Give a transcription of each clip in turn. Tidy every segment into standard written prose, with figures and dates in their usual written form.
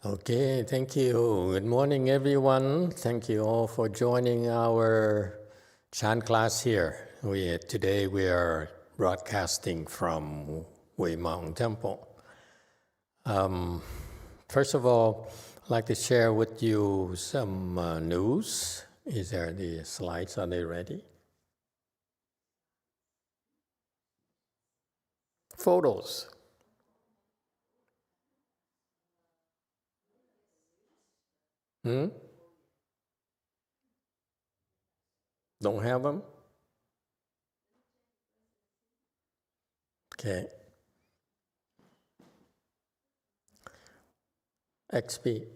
Okay, thank you. Good morning, everyone. Thank you all for joining our chant class here. Today we are broadcasting from Way Mountain Temple. First of all, I'd like to share with you some news. Is there the slides? Are they ready? Photos. Don't have them? Okay. XP.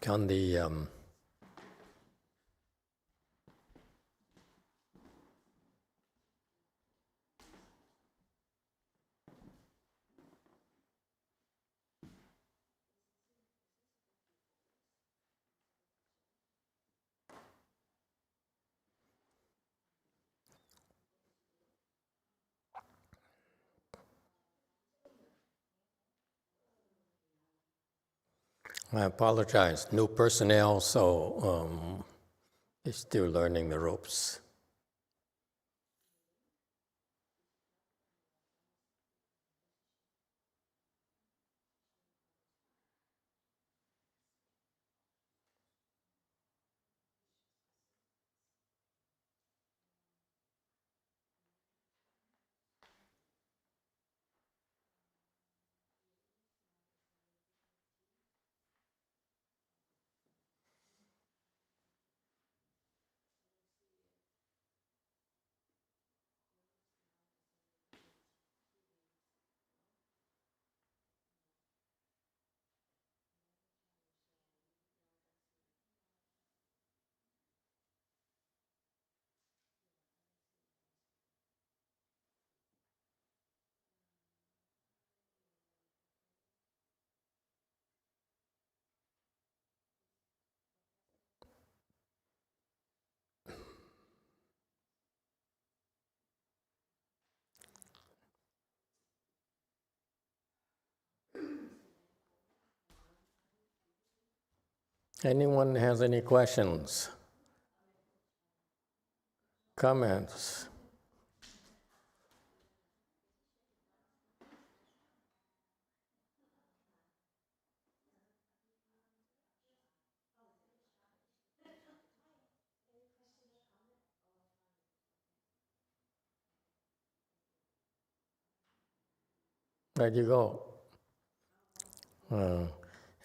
On the I apologize. New personnel, so they're still learning the ropes. Anyone has any questions? Comments? There you go.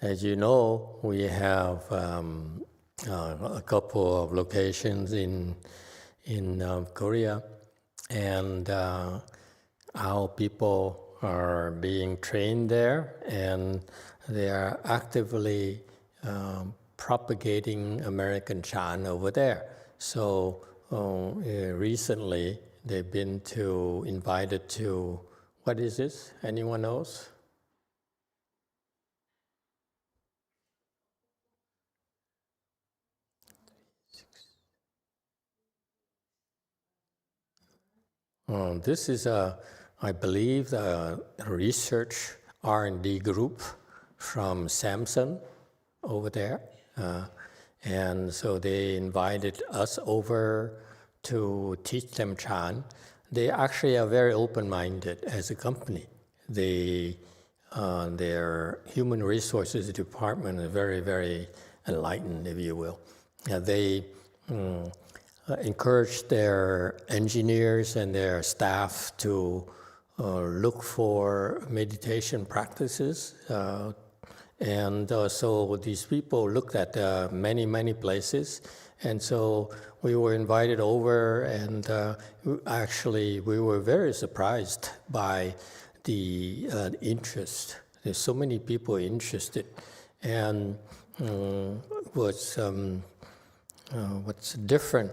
As you know, we have a couple of locations in Korea, and our people are being trained there, and they are actively propagating American chant over there. So recently, they've been invited to, what is this? Anyone knows? This is I believe, a research R&D group from Samsung over there. And so they invited us over to teach them chant. They actually are very open-minded as a company. Their human resources department is very, very enlightened, if you will. They encourage their engineers and their staff to look for meditation practices. And so these people looked at many, many places. And so we were invited over, and actually we were very surprised by the interest. There's so many people interested. And what's different,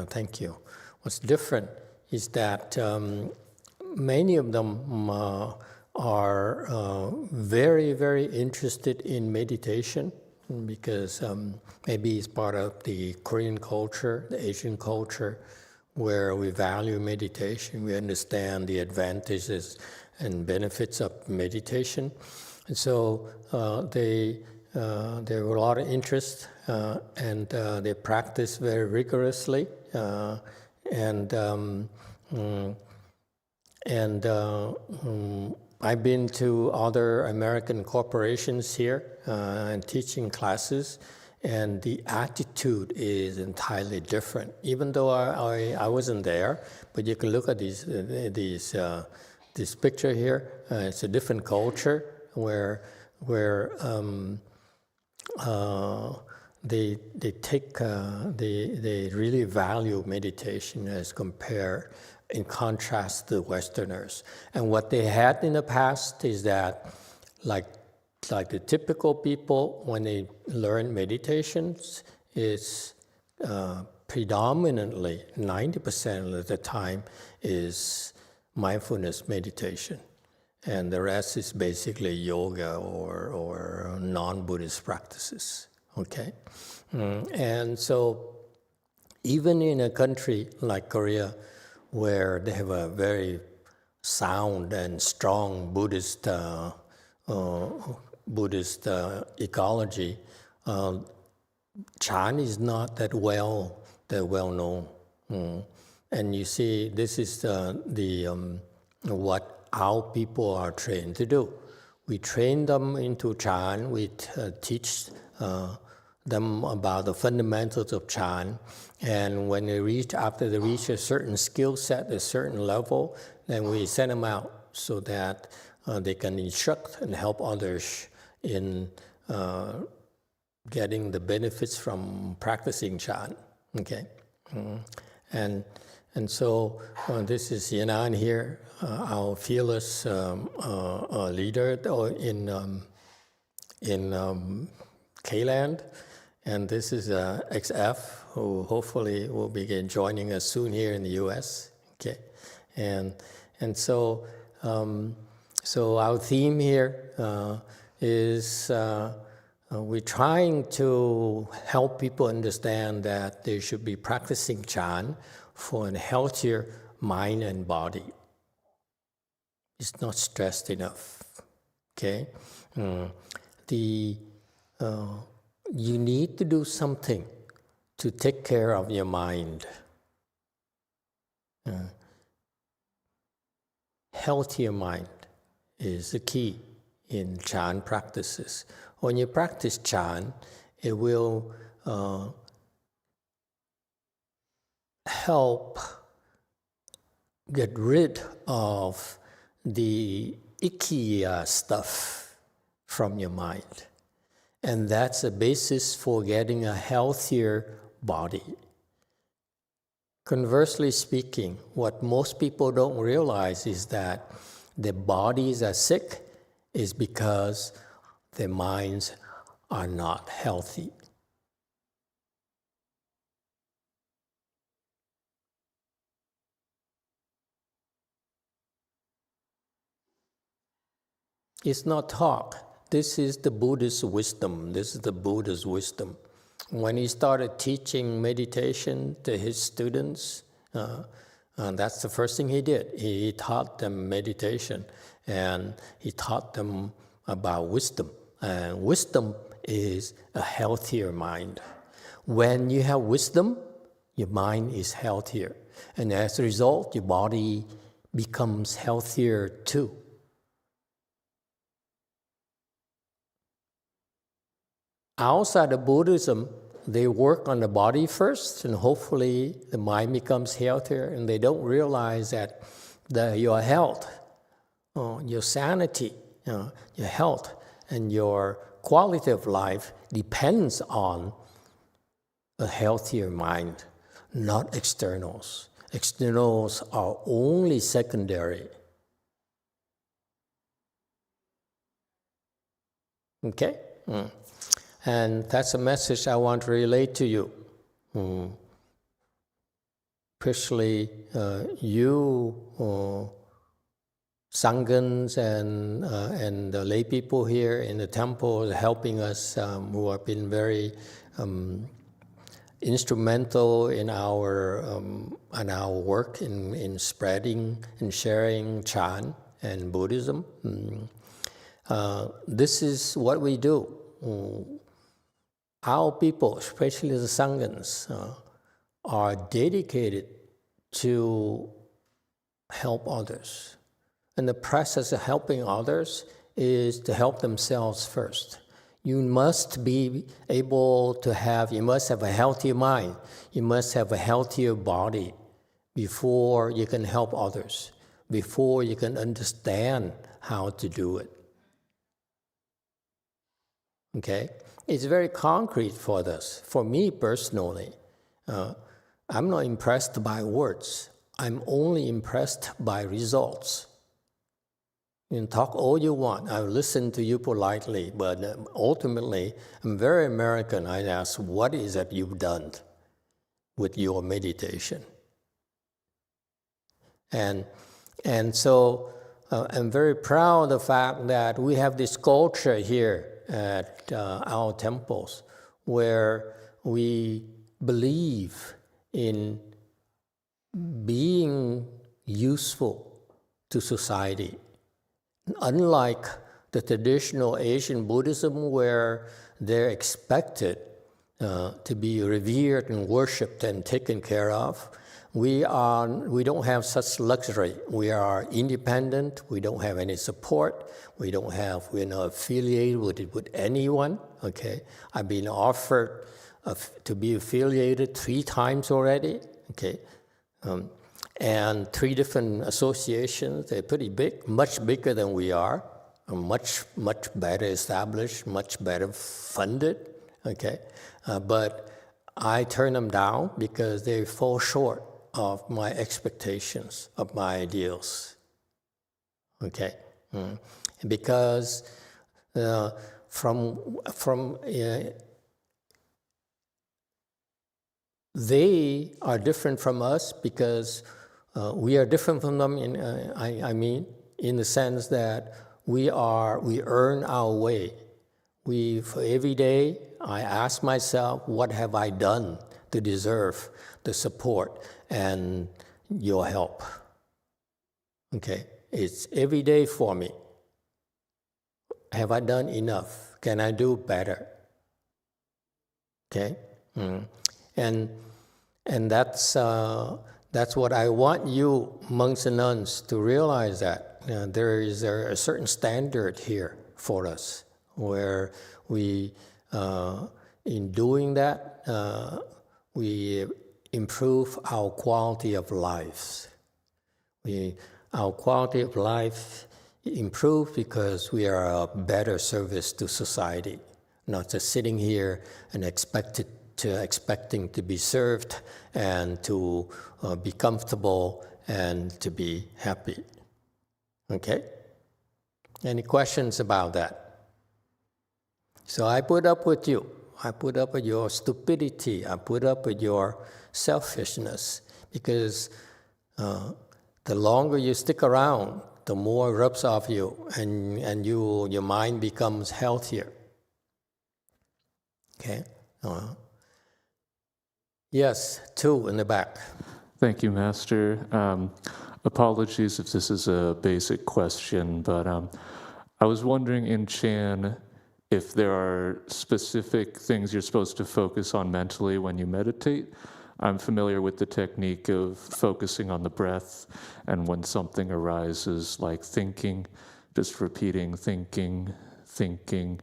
thank you. What's different is that many of them are very, very interested in meditation, because maybe it's part of the Korean culture, the Asian culture, where we value meditation. We understand the advantages and benefits of meditation. And so there were a lot of interest, and they practiced very rigorously. I've been to other American corporations here and teaching classes, and the attitude is entirely different. Even though I wasn't there, but you can look at this picture here. It's a different culture where they really value meditation as compared, in contrast to Westerners. And what they had in the past is that, like the typical people, when they learn meditations, it's predominantly 90% of the time is mindfulness meditation, and the rest is basically yoga or non-Buddhist practices. Okay, and so even in a country like Korea, where they have a very sound and strong Buddhist ecology, Chan is not that well known. And you see, this is what our people are trained to do. We train them into Chan. We teach them about the fundamentals of Chan, and when after they reach a certain skill set, a certain level, then we send them out so that they can instruct and help others in getting the benefits from practicing Chan. Okay, and so this is Yanan here, our fearless leader in K-Land. And this is XF, who hopefully will begin joining us soon here in the U.S. Okay, and so our theme here is we're trying to help people understand that they should be practicing Chan for a healthier mind and body. It's not stressed enough. Okay, you need to do something to take care of your mind. Healthier mind is the key in Chan practices. When you practice Chan, it will help get rid of the icky stuff from your mind. And that's a basis for getting a healthier body. Conversely speaking, what most people don't realize is that their bodies are sick is because their minds are not healthy. It's not talk. This is the Buddhist wisdom. This is the Buddha's wisdom. When he started teaching meditation to his students, that's the first thing he did. He taught them meditation, and he taught them about wisdom. And wisdom is a healthier mind. When you have wisdom, your mind is healthier. And as a result, your body becomes healthier too. Outside of Buddhism, they work on the body first, and hopefully the mind becomes healthier, and they don't realize that your health, your sanity, your health, and your quality of life depends on a healthier mind, not externals. Externals are only secondary. Okay? And that's a message I want to relate to you. Especially you, Sanghas and the lay people here in the temple helping us, who have been very instrumental in our work in spreading and sharing Chan and Buddhism. This is what we do. Our people, especially the Sanghas, are dedicated to help others. And the process of helping others is to help themselves first. You must be able to have, you must have a healthy mind. You must have a healthier body before you can help others, before you can understand how to do it. Okay? It's very concrete for us. For me personally, I'm not impressed by words. I'm only impressed by results. You can talk all you want. I listen to you politely, but ultimately, I'm very American. I ask, what is it you've done with your meditation? And so I'm very proud of the fact that we have this culture here at our temples where we believe in being useful to society. Unlike the traditional Asian Buddhism where they're expected to be revered and worshipped and taken care of, we don't have such luxury. We are independent. We don't have any support. We're not affiliated with anyone. Okay, I've been offered to be affiliated 3 times already. Okay, and 3 different associations. They're pretty big, much bigger than we are, much better established, much better funded. Okay, but I turn them down because they fall short of my expectations, of my ideals. Okay, because they are different from us because we are different from them. In the sense that we earn our way. For every day, I ask myself, what have I done to deserve the support and your help? Okay, it's every day for me. Have I done enough? Can I do better? Okay, and that's what I want you, monks and nuns, to realize that there is a certain standard here for us, where we, in doing that, we improve our quality of life. Our quality of life improves because we are a better service to society, not just sitting here and expecting to be served and to be comfortable and to be happy. Okay? Any questions about that? So I put up with you. I put up with your stupidity. I put up with your selfishness, because the longer you stick around, the more it rubs off you, and your mind becomes healthier. Okay? Yes, 2 in the back. Thank you, Master. Apologies if this is a basic question, but I was wondering in Chan if there are specific things you're supposed to focus on mentally when you meditate. I'm familiar with the technique of focusing on the breath, and when something arises like thinking, just repeating thinking, thinking,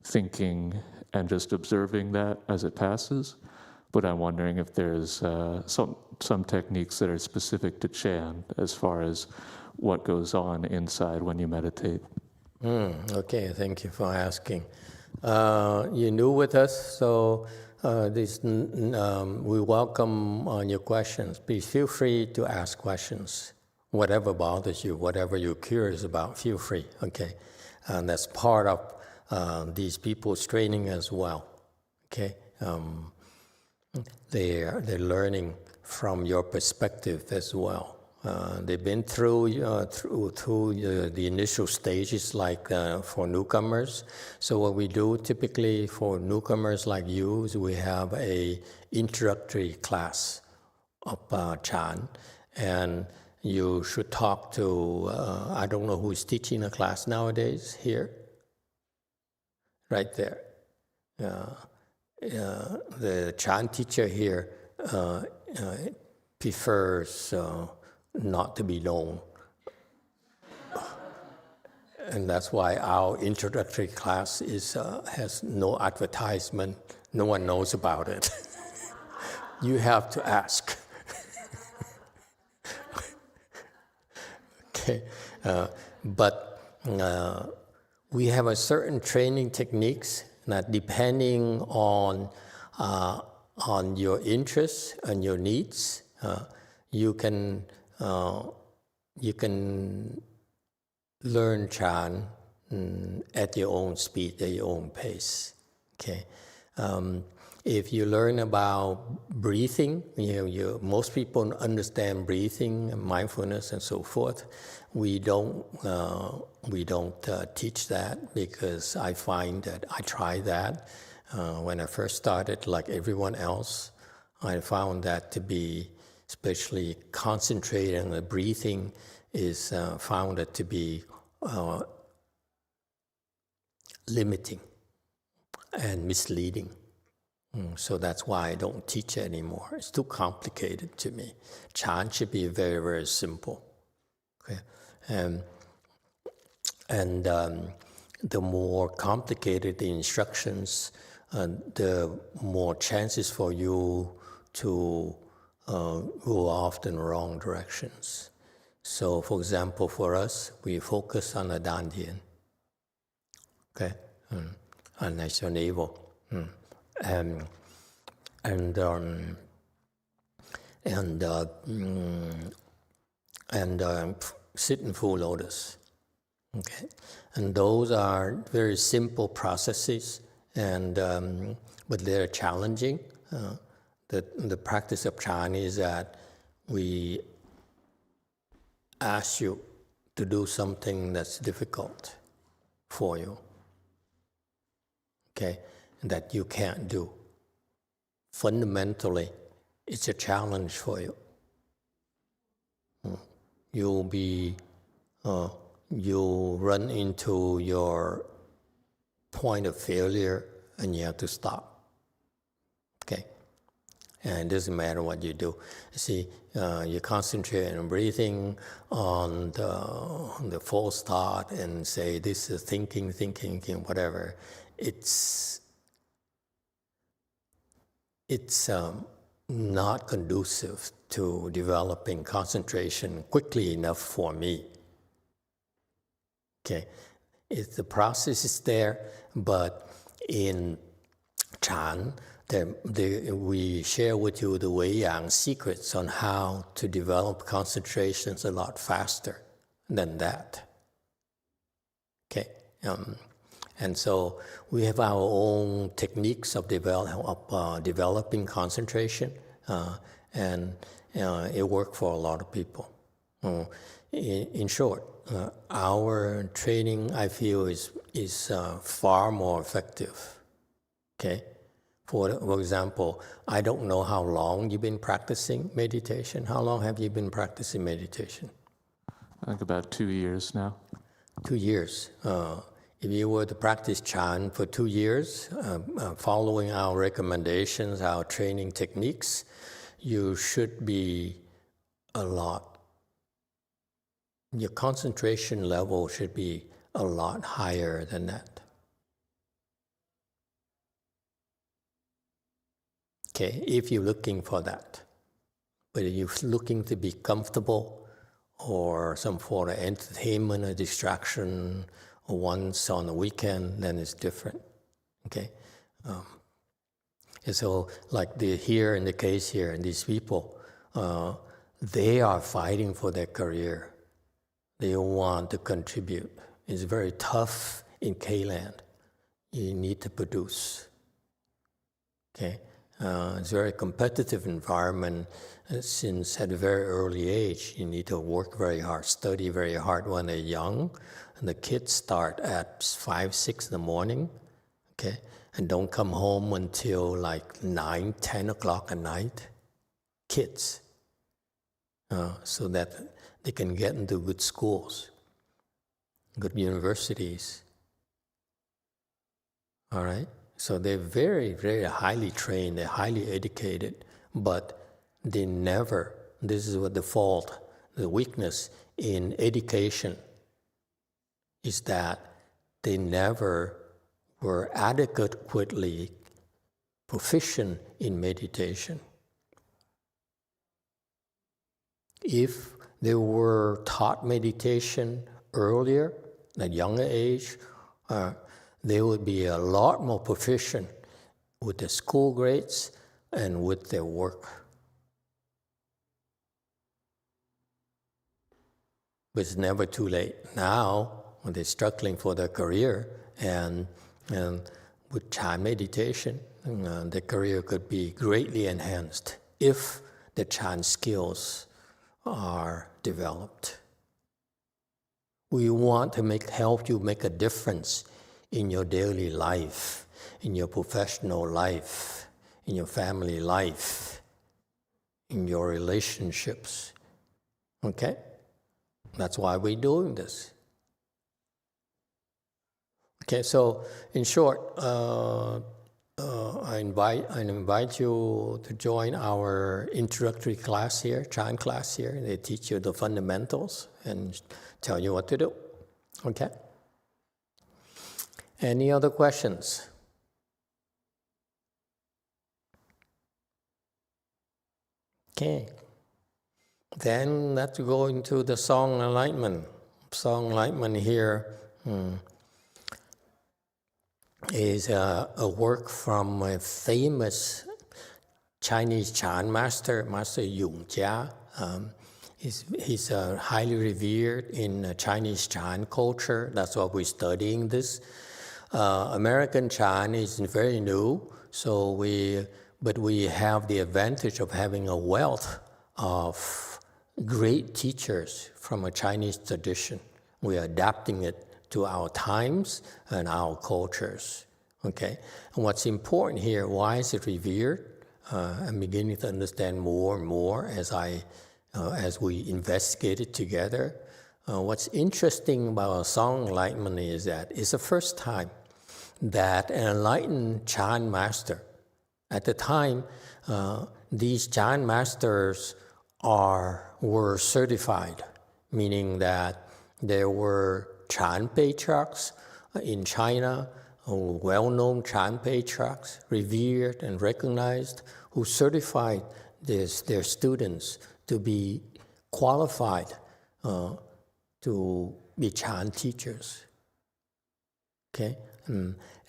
thinking, and just observing that as it passes. But I'm wondering if there's some techniques that are specific to Chan as far as what goes on inside when you meditate. Okay, thank you for asking. You're new with us, so we welcome your questions. Please feel free to ask questions. Whatever bothers you, whatever you're curious about, feel free, okay? And that's part of these people's training as well, okay? They're learning from your perspective as well. They've been through the initial stages, like for newcomers. So what we do typically for newcomers like you is we have a introductory class of Chan, and you should talk to, I don't know who is teaching a class nowadays here. Right there. The Chan teacher here prefers not to be known. And that's why our introductory class has no advertisement. No one knows about it. You have to ask. Okay, but we have a certain training techniques that depending on your interests and your needs, you can learn Chan at your own speed, at your own pace. Okay. If you learn about breathing, most people understand breathing, mindfulness, and so forth. We don't teach that because I find that I tried that when I first started, like everyone else. I found that to be, especially concentrating on the breathing, is found it to be limiting and misleading. So that's why I don't teach anymore. It's too complicated to me. Chan should be very, very simple. Okay? And the more complicated the instructions, the more chances for you to go off in the wrong directions. So, for example, for us, we focus on the Dantian, okay, on national navel. And sit in full lotus. Okay, and those are very simple processes, and but they're challenging. The practice of Chan is that we ask you to do something that's difficult for you. Okay, that you can't do. Fundamentally, it's a challenge for you. You'll run into your point of failure and you have to stop. Okay? And it doesn't matter what you do. See, you concentrate on breathing, on the false thought, and say, this is thinking, whatever. It's not conducive to developing concentration quickly enough for me. Okay, the process is there, but in Chan, we share with you the Wei-Yang secrets on how to develop concentrations a lot faster than that. Okay. And so we have our own techniques of developing concentration, and it works for a lot of people. In short, our training, I feel, is far more effective. Okay, for example, I don't know how long you've been practicing meditation. How long have you been practicing meditation? I think about 2 years now. 2 years. If you were to practice Chan for 2 years, following our recommendations, our training techniques, you should be your concentration level should be a lot higher than that. Okay, if you're looking for that. But if you're looking to be comfortable or some form of entertainment or distraction, or once on the weekend, then it's different. Okay, and so like in the case here, and these people, they are fighting for their career. They want to contribute. It's very tough in K-land. You need to produce. Okay, it's a very competitive environment. Since at a very early age, you need to work very hard, study very hard when they're young. And the kids start at 5, 6 in the morning, okay, and don't come home until like 9, 10 o'clock at night. Kids. So they can get into good schools, good universities. All right? So they're very, very highly trained, they're highly educated, but they never, this is what the fault, the weakness in education is that they never were adequately proficient in meditation. If they were taught meditation earlier, at younger age, they would be a lot more proficient with their school grades and with their work. But it's never too late. Now, when they're struggling for their career and with Chan meditation, their career could be greatly enhanced if the Chan skills are developed. We want to help you make a difference in your daily life, in your professional life, in your family life, in your relationships. Okay? That's why we're doing this. Okay, so in short, I invite you to join our introductory class here, Chan class here. They teach you the fundamentals and tell you what to do. Okay? Any other questions? Okay. Then let's go into the song Enlightenment. Song Enlightenment here is a work from a famous Chinese Chan master, Master YongHua. He's highly revered in Chinese Chan culture. That's why we're studying this. American Chan is very new, but we have the advantage of having a wealth of great teachers from a Chinese tradition. We are adapting it to our times and our cultures. Okay, and what's important here? Why is it revered? I'm beginning to understand more and more as we investigate it together. What's interesting about a song Enlightenment is that it's the first time that an enlightened Chan master, at the time, these Chan masters were certified, meaning that there were Chan patriarchs in China, well-known Chan patriarchs, revered and recognized, who certified their students to be qualified to be Chan teachers. Okay,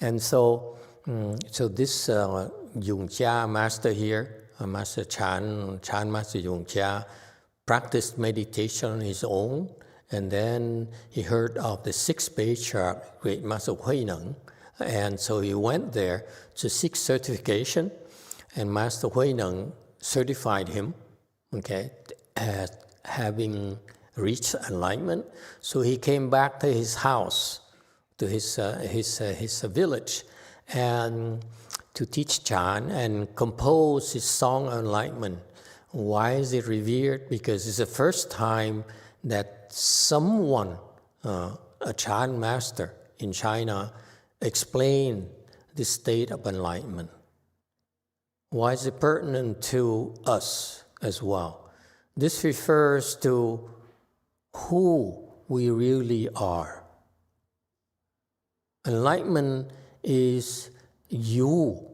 and so this YongHua master here, Master Chan Master YongHua, practiced meditation on his own, and then he heard of the sixth patriarch, Great Master Huineng, and so he went there to seek certification, and Master Huineng certified him, okay, as having reached enlightenment. So he came back to his house, to his village, and to teach Chan and compose his song Enlightenment. Why is it revered? Because it's the first time that someone, a Chan master in China, explained the state of enlightenment. Why is it pertinent to us as well? This refers to who we really are. Enlightenment is you.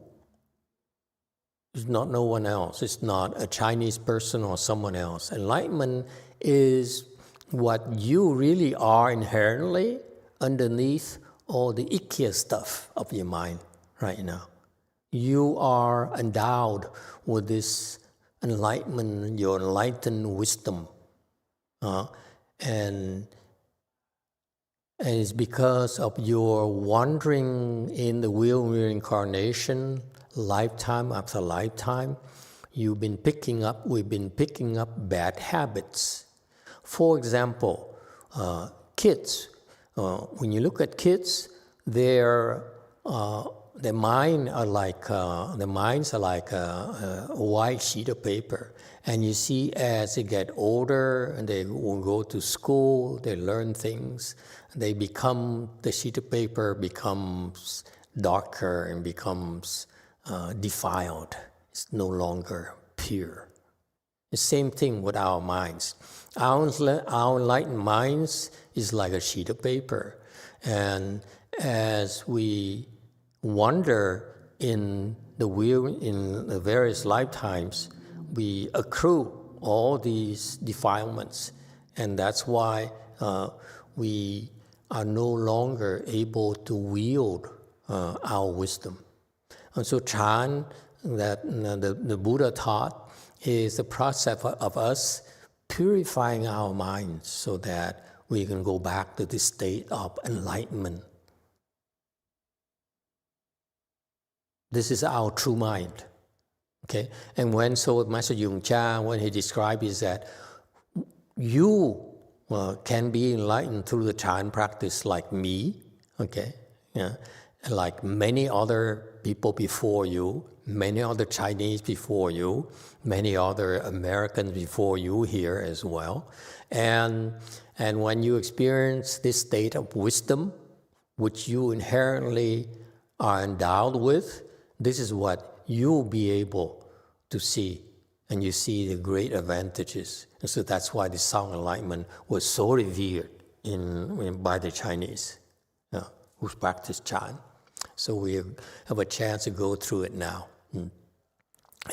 It's not no one else. It's not a Chinese person or someone else. Enlightenment is what you really are inherently underneath all the icky stuff of your mind right now. You are endowed with this enlightenment, your enlightened wisdom. And it's because of your wandering in the wheel of reincarnation, lifetime after lifetime, we've been picking up bad habits. For example, kids. When you look at kids, they're the minds are like a white sheet of paper. And you see, as they get older and they will go to school, they learn things, the sheet of paper becomes darker and becomes defiled. It's no longer pure. The same thing with our minds. Our enlightened minds is like a sheet of paper. And as we wander in the various lifetimes, we accrue all these defilements. And that's why we are no longer able to wield our wisdom. And so Chan, that the Buddha taught, is the process of us purifying our minds so that we can go back to the state of enlightenment. This is our true mind. Okay? And Master YongHua, when he described is that you can be enlightened through the Chan practice like me, okay? Yeah. Like many other people before you, many other Chinese before you, many other Americans before you here as well. And when you experience this state of wisdom, which you inherently are endowed with, this is what you'll be able to see. And you see the great advantages. And so that's why the Sound Enlightenment was so revered by the Chinese who practice Chan. So we have a chance to go through it now.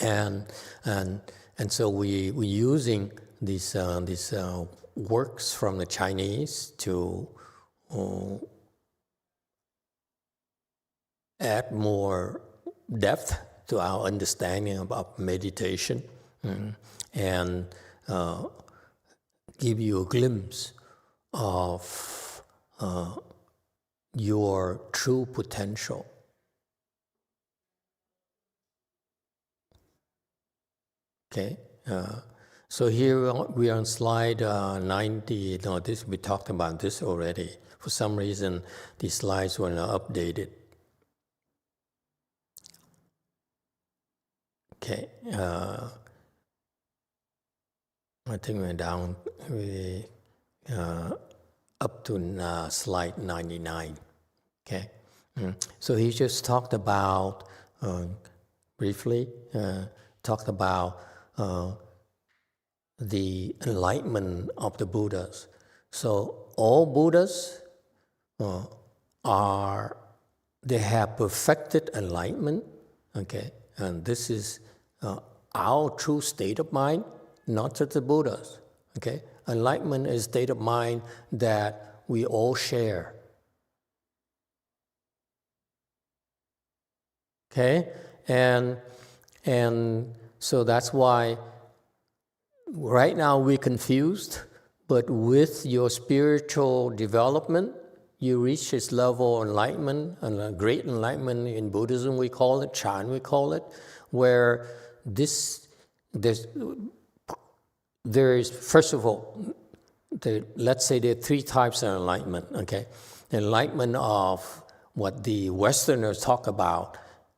And so we're using these works from the Chinese to add more depth to our understanding about meditation and give you a glimpse of your true potential. Okay, so here we are on slide 90. No, we talked about this already. For some reason, these slides were not updated. Okay, I think we're down up to slide 99. Okay, so he just talked about briefly talked about the enlightenment of the Buddhas. So all Buddhas they have perfected enlightenment. Okay, and this is our true state of mind, not just the Buddhas. Okay, enlightenment is a state of mind that we all share. Okay, and so that's why right now we're confused, but with your spiritual development, you reach this level of enlightenment, and a great enlightenment in Buddhism we call it, Chan we call it, where there is, first of all, let's say there are three types of enlightenment, okay? The enlightenment of what the Westerners talk about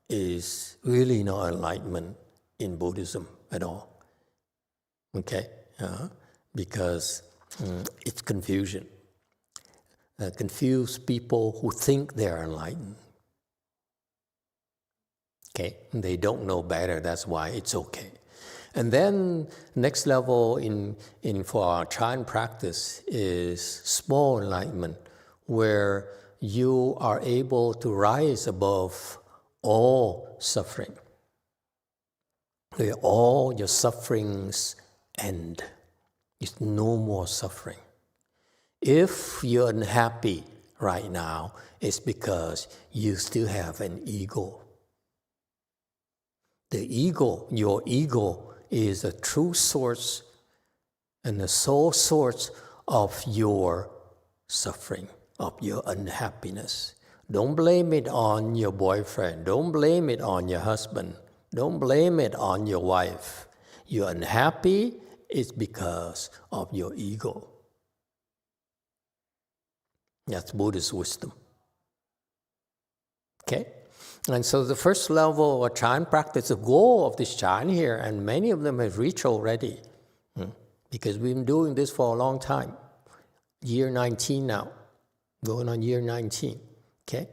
is really not enlightenment in Buddhism at all, okay? Because it's confusion. Confused people who think they're enlightened. Okay, they don't know better, that's why it's okay. And then next level for our Chan practice is small enlightenment, where you are able to rise above all suffering. Where all your sufferings end. It's no more suffering. If you're unhappy right now, it's because you still have an ego. The ego, your ego, is the true source and the sole source of your suffering, of your unhappiness. Don't blame it on your boyfriend. Don't blame it on your husband. Don't blame it on your wife. You're unhappy, it's because of your ego. That's Buddhist wisdom. Okay? And so the first level of Chan practice, the goal of this Chan here, and many of them have reached already, because we've been doing this for a long time. Year 19 now, going on year 19, okay?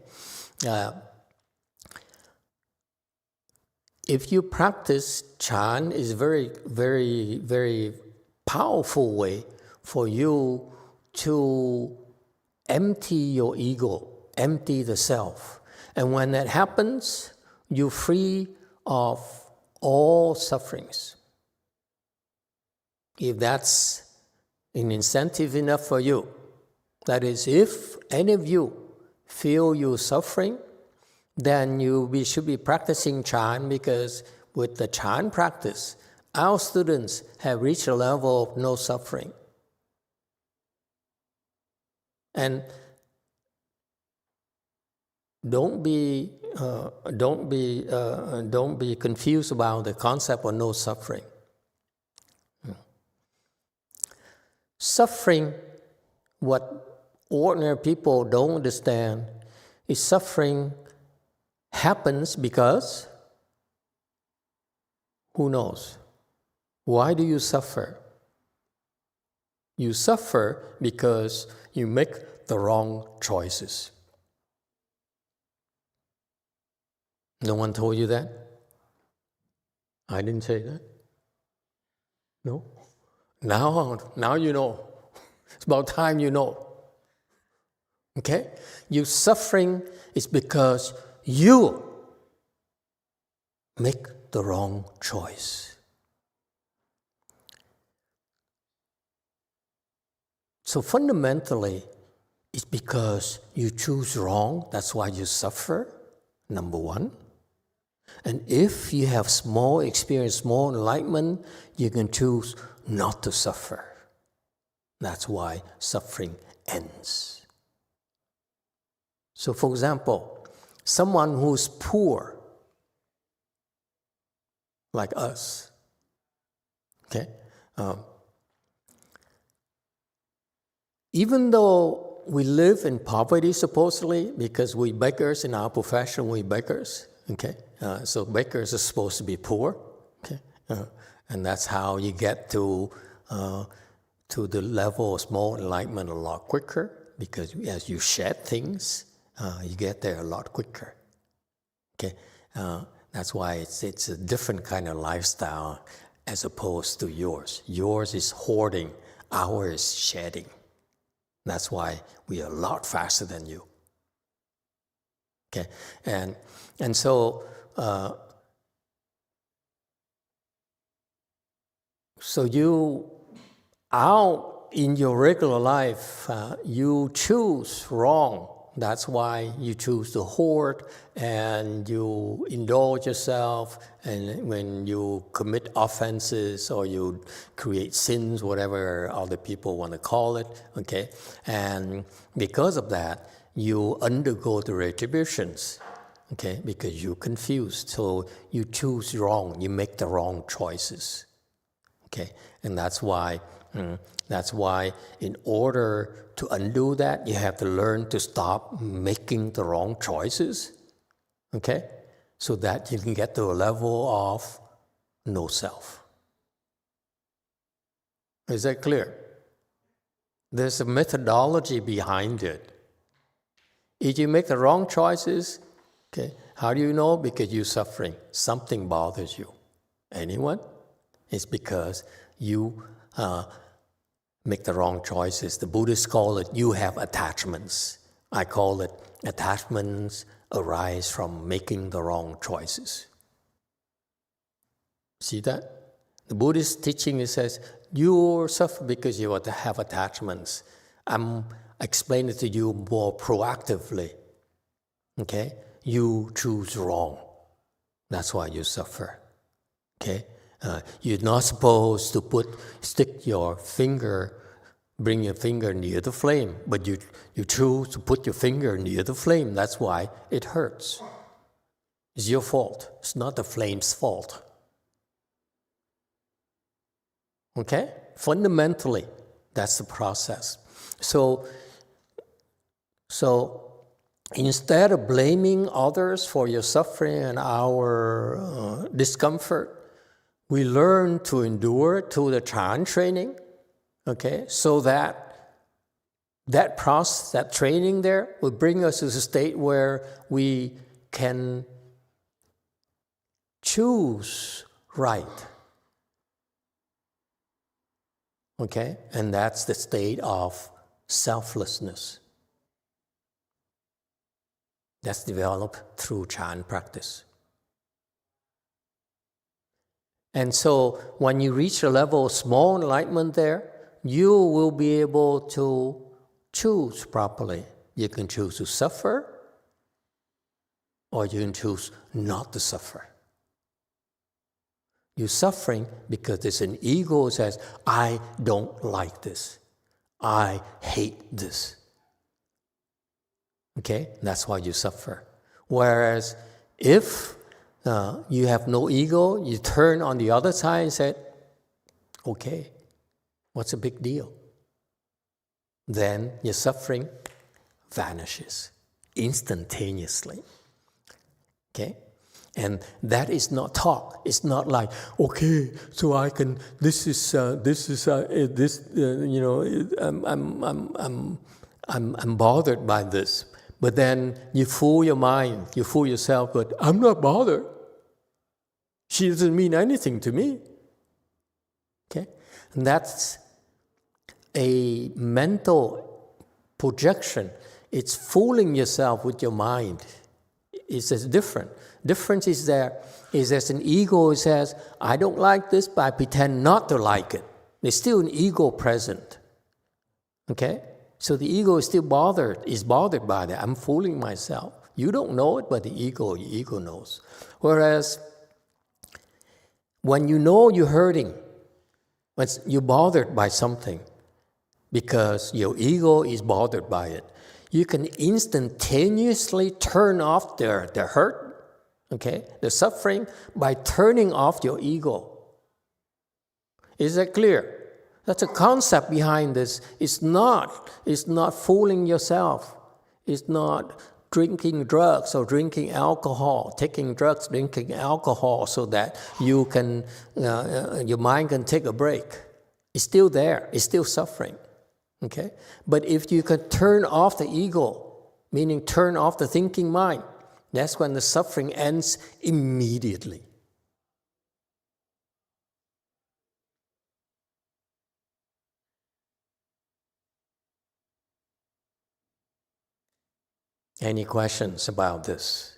If you practice Chan, is very, very, very powerful way for you to empty your ego, empty the self. And when that happens, you're free of all sufferings. If that's an incentive enough for you, that is, if any of you feel you're suffering, then we should be practicing Chan, because with the Chan practice, our students have reached a level of no suffering. And don't be confused about the concept of no suffering. Suffering, what ordinary people don't understand, is suffering happens because, who knows? Why do you suffer? You suffer because you make the wrong choices. No one told you that? I didn't say that. No? Now you know. It's about time you know. Okay? You suffering is because you make the wrong choice. So fundamentally, it's because you choose wrong, that's why you suffer, number one. And if you have small experience, small enlightenment, you can choose not to suffer. That's why suffering ends. So for example, someone who's poor, like us, okay? Even though we live in poverty supposedly, because we beggars in our profession, we beggars, okay? So beggars are supposed to be poor, okay? And that's how you get to the level of small enlightenment a lot quicker, because as you shed things, you get there a lot quicker, okay? That's why it's a different kind of lifestyle as opposed to yours. Yours is hoarding, ours is shedding. That's why we are a lot faster than you. Okay, and so you out in your regular life, you choose wrong. That's why you choose to hoard and you indulge yourself, and when you commit offenses or you create sins, whatever other people want to call it, okay? And because of that, you undergo the retributions, okay? Because you're confused, so you choose wrong, you make the wrong choices, okay? And that's why in order to undo that, you have to learn to stop making the wrong choices, okay? So that you can get to a level of no self. Is that clear? There's a methodology behind it. If you make the wrong choices, okay, how do you know? Because you're suffering. Something bothers you. Anyone? It's because you make the wrong choices. The Buddhists call it, you have attachments. I call it, attachments arise from making the wrong choices. See that? The Buddhist teaching, it says, you suffer because you have attachments. I'm explaining it to you more proactively. Okay? You choose wrong. That's why you suffer. Okay? You're not supposed to stick your finger, bring your finger near the flame, but you choose to put your finger near the flame. That's why it hurts. It's your fault. It's not the flame's fault. Okay? Fundamentally, that's the process. So instead of blaming others for your suffering and our discomfort, we learn to endure through the Chan training, okay? So that process, that training there will bring us to the state where we can choose right. Okay? And that's the state of selflessness. That's developed through Chan practice. And so when you reach a level of small enlightenment there, you will be able to choose properly. You can choose to suffer, or you can choose not to suffer. You're suffering because there's an ego that says, I don't like this. I hate this. Okay? That's why you suffer. Whereas if you have no ego, you turn on the other side and say, okay, what's the big deal? Then your suffering vanishes instantaneously. Okay? And that is not talk. It's not like, okay, so I can. I'm bothered by this. But then you fool your mind, you fool yourself. But I'm not bothered. She doesn't mean anything to me. Okay, and that's a mental projection. It's fooling yourself with your mind. It's just different. Difference is there's an ego that says, I don't like this, but I pretend not to like it. There's still an ego present. Okay? So the ego is still bothered by that. I'm fooling myself. You don't know it, but your ego knows. Whereas when you know you're hurting, when you're bothered by something, because your ego is bothered by it, you can instantaneously turn off the hurt, okay, the suffering, by turning off your ego. Is that clear? That's a concept behind this. It's not fooling yourself. It's not drinking drugs or drinking alcohol, taking drugs, drinking alcohol so that you can, your mind can take a break. It's still there. It's still suffering. Okay? But if you can turn off the ego, meaning turn off the thinking mind, that's when the suffering ends immediately. Any questions about this?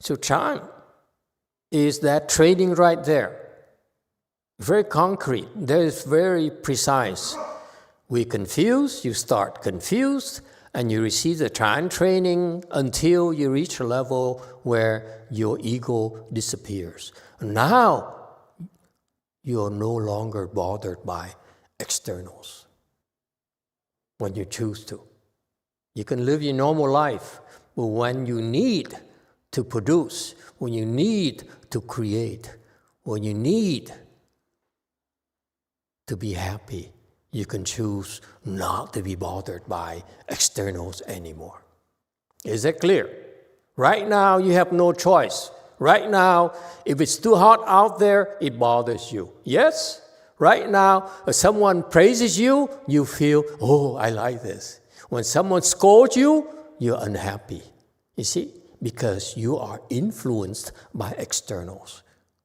So Chan is that training right there. Very concrete. That is very precise. We confuse, you start confused, and you receive the Chan training until you reach a level where your ego disappears. Now, you're no longer bothered by externals when you choose to. You can live your normal life, but when you need to produce, when you need to create, when you need to be happy, you can choose not to be bothered by externals anymore. Is that clear? Right now, you have no choice. Right now, if it's too hot out there, it bothers you. Yes? Right now, if someone praises you, you feel, oh, I like this. When someone scolds you, you're unhappy. You see? Because you are influenced by externals.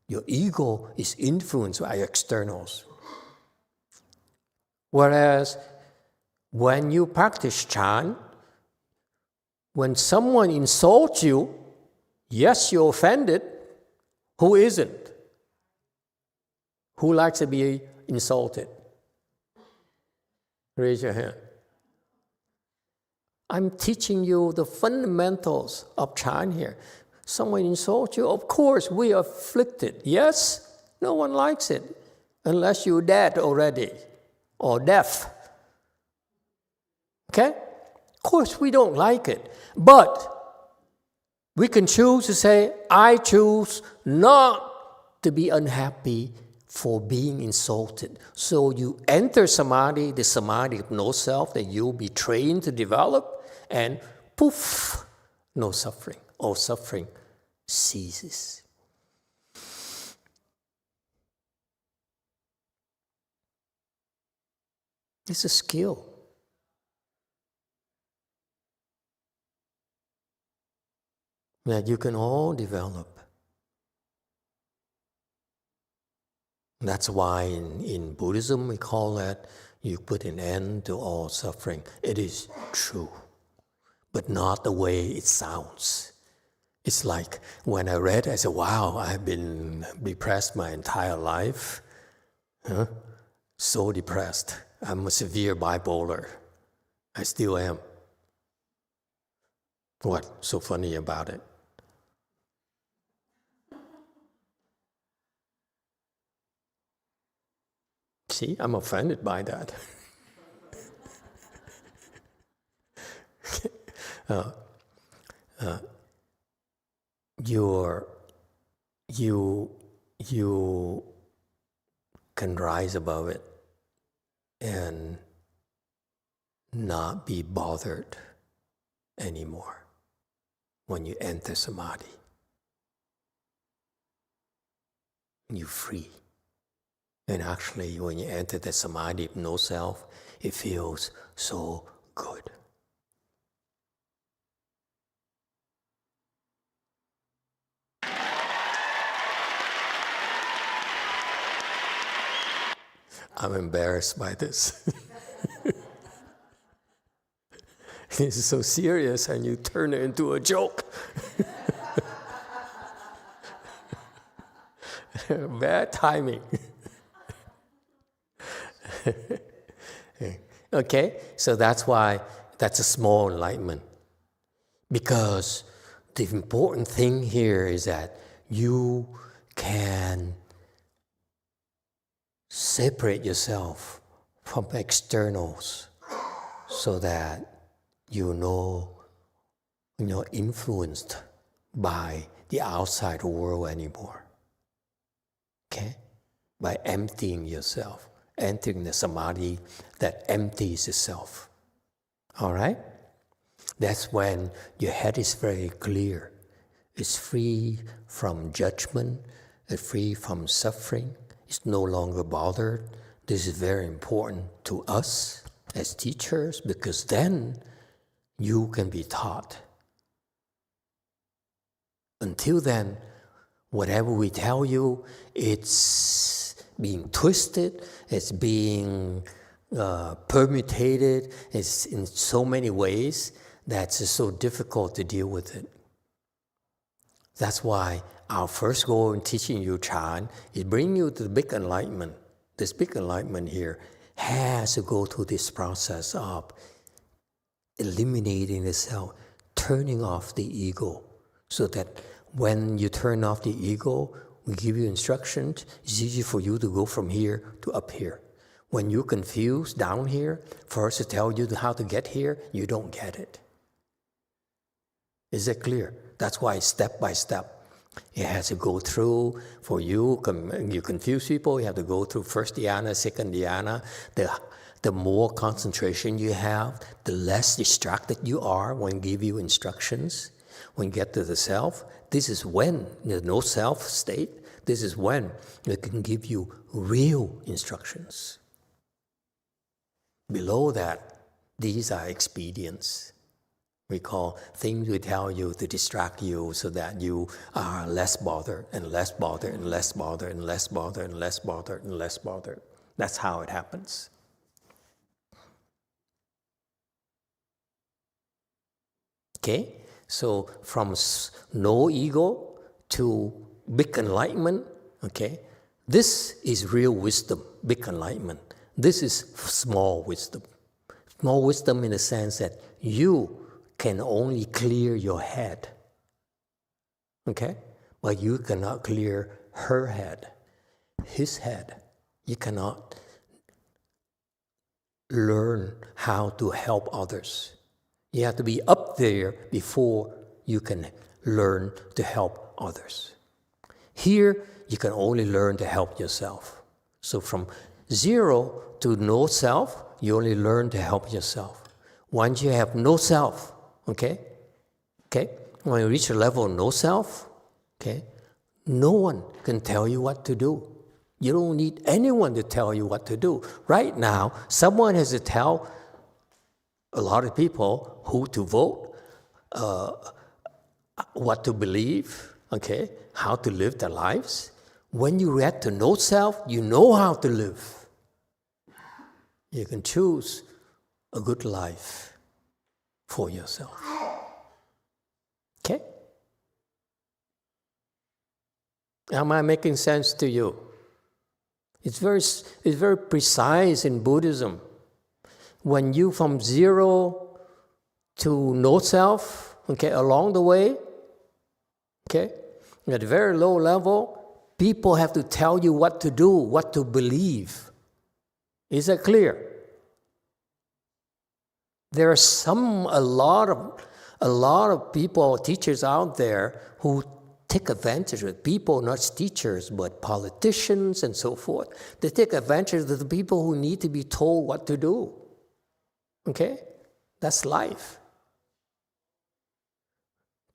Your ego is influenced by externals. Whereas when you practice Chan, when someone insults you, yes, you're offended. Who isn't? Who likes to be insulted? Raise your hand. I'm teaching you the fundamentals of Chan here. Someone insults you, of course, we are afflicted. Yes? No one likes it, unless you're dead already, or deaf. Okay? Of course, we don't like it. But we can choose to say, I choose not to be unhappy for being insulted. So you enter samadhi, the samadhi of no self that you'll be trained to develop, and poof, no suffering. All suffering ceases. It's a skill. That you can all develop. That's why in Buddhism we call that you put an end to all suffering. It is true, but not the way it sounds. It's like when I read, I said, wow, I've been depressed my entire life. Huh? So depressed. I'm a severe bipolar. I still am. What's so funny about it? See, I'm offended by that. You can rise above it and not be bothered anymore when you enter samadhi. You're free. And actually, when you enter the samadhi of no self, it feels so good. I'm embarrassed by this. This is so serious, and you turn it into a joke. Bad timing. Okay, so that's why that's a small enlightenment. Because the important thing here is that you can separate yourself from externals so that you're not influenced by the outside world anymore. Okay? By emptying yourself, entering the samadhi that empties itself. All right? That's when your head is very clear. It's free from judgment, it's free from suffering. It's no longer bothered. This is very important to us as teachers because then you can be taught. Until then, whatever we tell you, it's being twisted, it's being permutated, it's in so many ways that's just so difficult to deal with it. That's why our first goal in teaching you Chan is bring you to the big enlightenment. This big enlightenment here has to go through this process of eliminating the self, turning off the ego, so that when you turn off the ego, we give you instructions, it's easy for you to go from here to up here. When you're confused down here, for us to tell you how to get here, you don't get it. Is that clear? That's why step by step. It has to go through, for you confuse people, you have to go through first dhyana, second dhyana. The more concentration you have, the less distracted you are when give you instructions. When you get to the self, this is when, there's no self state, this is when it can give you real instructions. Below that, these are expedients. We call things we tell you to distract you so that you are less bothered and less bothered and less bothered and less bothered and less bothered and less bothered. That's how it happens. Okay? So from no ego to big enlightenment, okay? This is real wisdom, big enlightenment. This is small wisdom. Small wisdom in the sense that you can only clear your head, okay? But you cannot clear her head, his head. You cannot learn how to help others. You have to be up there before you can learn to help others. Here, you can only learn to help yourself. So from zero to no self, you only learn to help yourself. Once you have no self, okay? When you reach a level of no self, okay, no one can tell you what to do. You don't need anyone to tell you what to do. Right now, someone has to tell a lot of people who to vote, what to believe, okay, how to live their lives. When you get to know self, you know how to live. You can choose a good life for yourself. Okay? Am I making sense to you? It's very precise in Buddhism. When you from zero to no self, okay, along the way, okay, at a very low level, people have to tell you what to do, what to believe. Is that clear? There are a lot of people, teachers out there who take advantage of people, not teachers, but politicians and so forth. They take advantage of the people who need to be told what to do. Okay? That's life.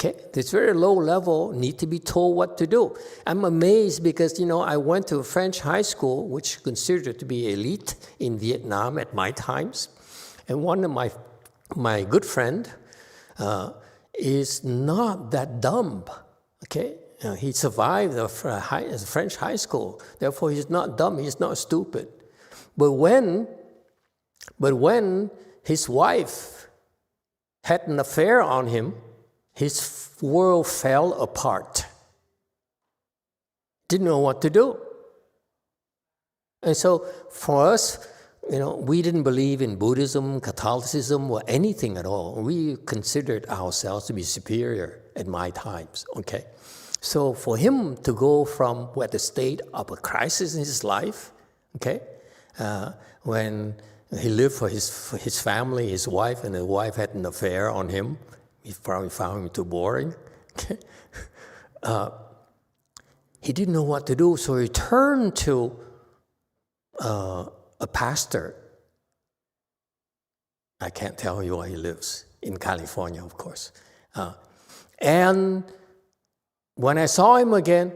Okay? This very low level need to be told what to do. I'm amazed because, I went to a French high school, which considered to be elite in Vietnam at my times. And one of my good friend is not that dumb. Okay, he survived the French high school. Therefore, he's not dumb. He's not stupid. But when his wife had an affair on him, his world fell apart. Didn't know what to do. And so, for us, we didn't believe in Buddhism, Catholicism, or anything at all. We considered ourselves to be superior at my times. Okay. So for him to go from the state of a crisis in his life, okay, when he lived for his family, his wife, and the wife had an affair on him, he probably found him too boring. Okay. He didn't know what to do, so he turned to a pastor. I can't tell you where he lives, in California, of course. And when I saw him again,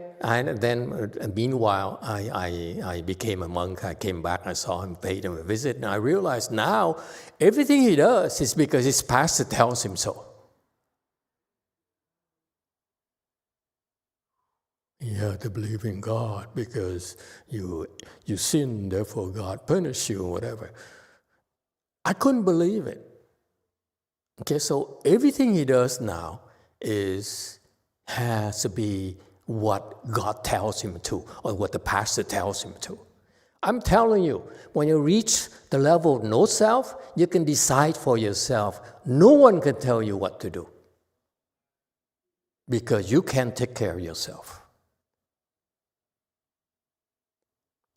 meanwhile, I became a monk. I came back, I saw him, paid him a visit, and I realized now everything he does is because his pastor tells him so. You have to believe in God because you sin, therefore God punish you, or whatever. I couldn't believe it. Okay, so everything he does now has to be what God tells him to, or what the pastor tells him to. I'm telling you, when you reach the level of no self, you can decide for yourself. No one can tell you what to do because you can't take care of yourself.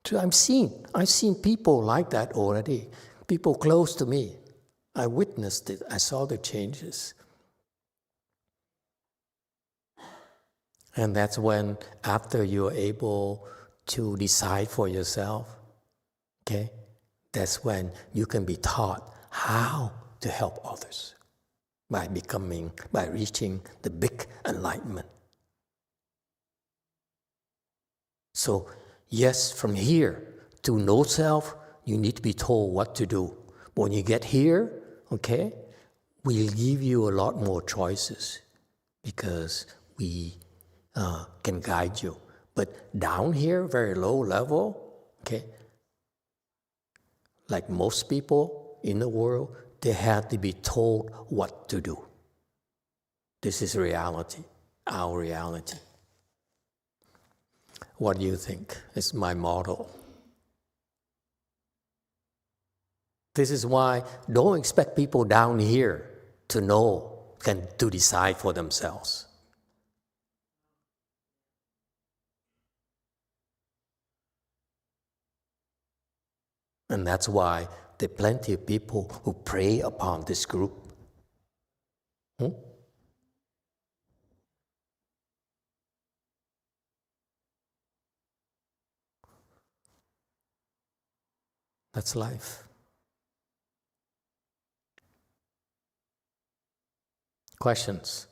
So I've seen people like that already, people close to me. I witnessed it. I saw the changes. And that's when, after you're able to decide for yourself, okay, that's when you can be taught how to help others by reaching the big enlightenment. So, yes, from here to no self, you need to be told what to do. When you get here, okay, we'll give you a lot more choices because we can guide you. But down here, very low level, okay, like most people in the world, they have to be told what to do. This is reality, our reality. What do you think? It's my model. This is why don't expect people down here to know and to decide for themselves. And that's why there are plenty of people who prey upon this group. That's life. Questions?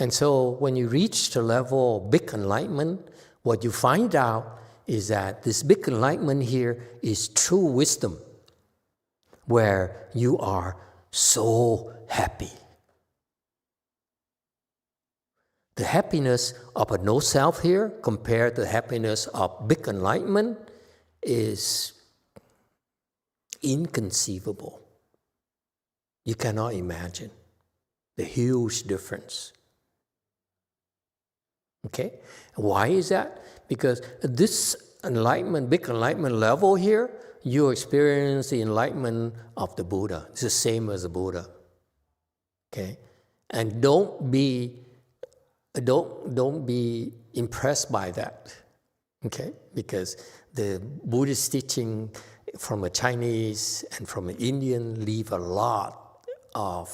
And so when you reach the level of big enlightenment, what you find out is that this big enlightenment here is true wisdom, where you are so happy. The happiness of a no self here compared to the happiness of big enlightenment is inconceivable. You cannot imagine the huge difference. Okay? Why is that? Because this enlightenment, big enlightenment level here, you experience the enlightenment of the Buddha. It's the same as the Buddha. Okay? And don't be impressed by that. Okay? Because the Buddhist teaching from a Chinese and from an Indian leave a lot of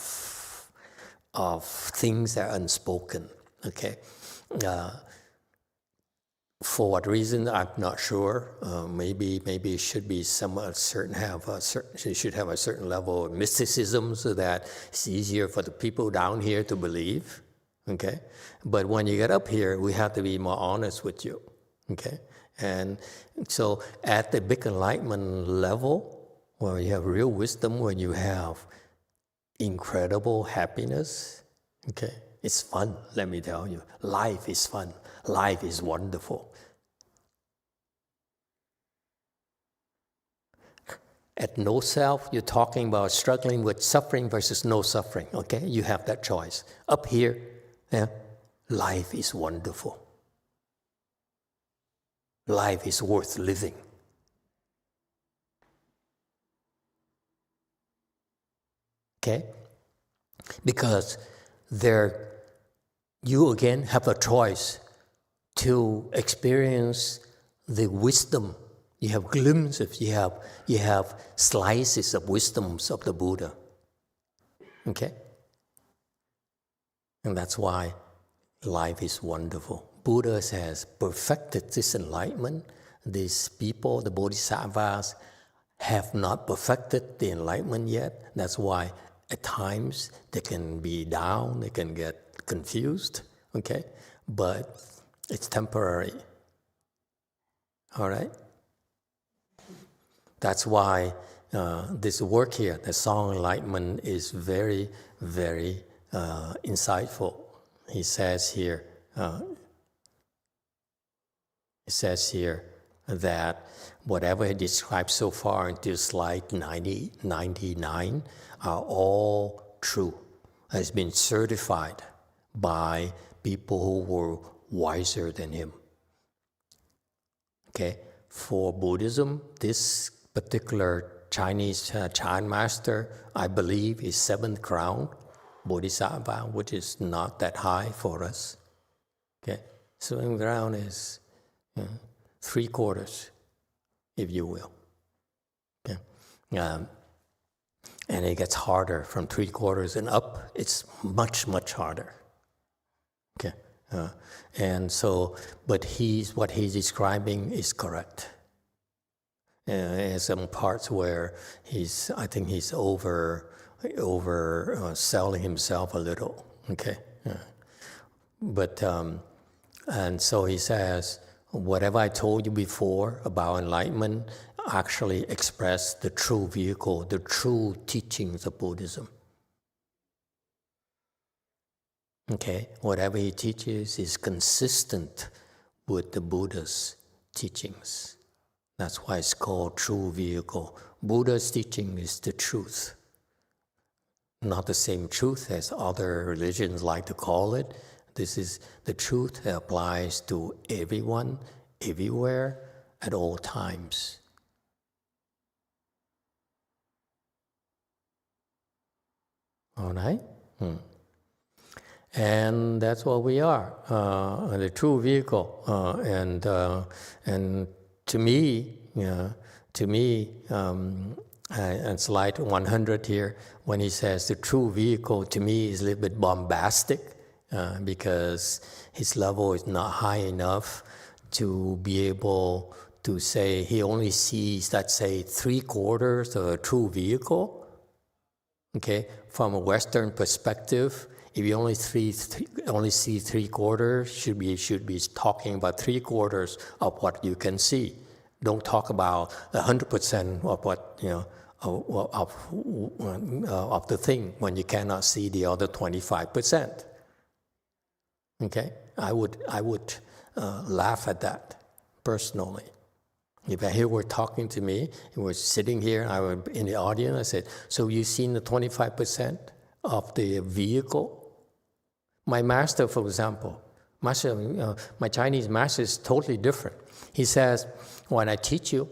things that are unspoken. Okay? For what reason, I'm not sure. Maybe it should be you should have a certain level of mysticism so that it's easier for the people down here to believe. Okay, but when you get up here, we have to be more honest with you. Okay, and so at the big enlightenment level, where you have real wisdom, when you have incredible happiness, okay, it's fun. Let me tell you, life is fun. Life is wonderful. At no self, you're talking about struggling with suffering versus no suffering, okay? You have that choice. Up here, yeah, life is wonderful. Life is worth living. Okay? Because you again have a choice to experience the wisdom. You have glimpses, you have slices of wisdoms of the Buddha. Okay? And that's why life is wonderful. Buddha has perfected this enlightenment. These people, the bodhisattvas, have not perfected the enlightenment yet. That's why at times they can be down, they can get confused. Okay? But it's temporary. All right? That's why this work here, the Song Enlightenment, is very, very insightful. He says here that whatever he described so far until slide 99 are all true. Has been certified by people who were wiser than him. Okay, for Buddhism, this particular Chinese Chan master, I believe, is 7th crown Bodhisattva, which is not that high for us. Okay, 7th crown is 3/4, if you will. Okay, and it gets harder from 3/4 and up. It's much, much harder. Okay, and so, but what he's describing is correct. There's some parts where I think he's over selling himself a little. Okay, but and so he says, whatever I told you before about enlightenment actually express the true vehicle, the true teachings of Buddhism. Okay, whatever he teaches is consistent with the Buddha's teachings. That's why it's called true vehicle. Buddha's teaching is the truth. Not the same truth as other religions like to call it. This is the truth that applies to everyone, everywhere, at all times. All right? And that's what we are, the true vehicle. And to me, and slide 100 here, when he says the true vehicle, to me is a little bit bombastic because his level is not high enough to be able to say he only sees, let's say, 3/4 of a true vehicle. Okay, from a Western perspective, if you only see 3/4, should be talking about 3/4 of what you can see. Don't talk about 100% of what of the thing when you cannot see the other 25%. Okay, I would laugh at that personally. If he were talking to me, he was sitting here, I was in the audience, I said, so you've seen the 25% of the vehicle? My master, for example, my Chinese master is totally different. He says, when I teach you,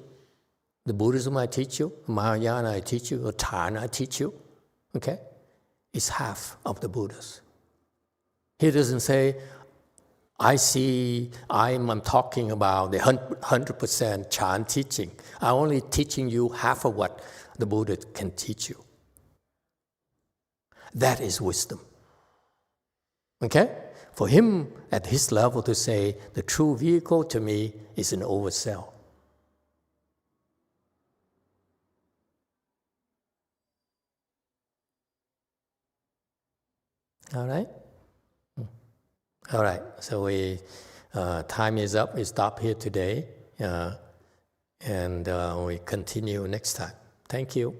the Buddhism I teach you, Mahayana I teach you, or Dharma I teach you, okay, it's half of the Buddhas. He doesn't say, I'm talking about the 100% Chan teaching. I'm only teaching you half of what the Buddha can teach you. That is wisdom. Okay? For him, at his level, to say the true vehicle to me is an oversell. All right? All right, so time is up. We stop here today, and we continue next time. Thank you.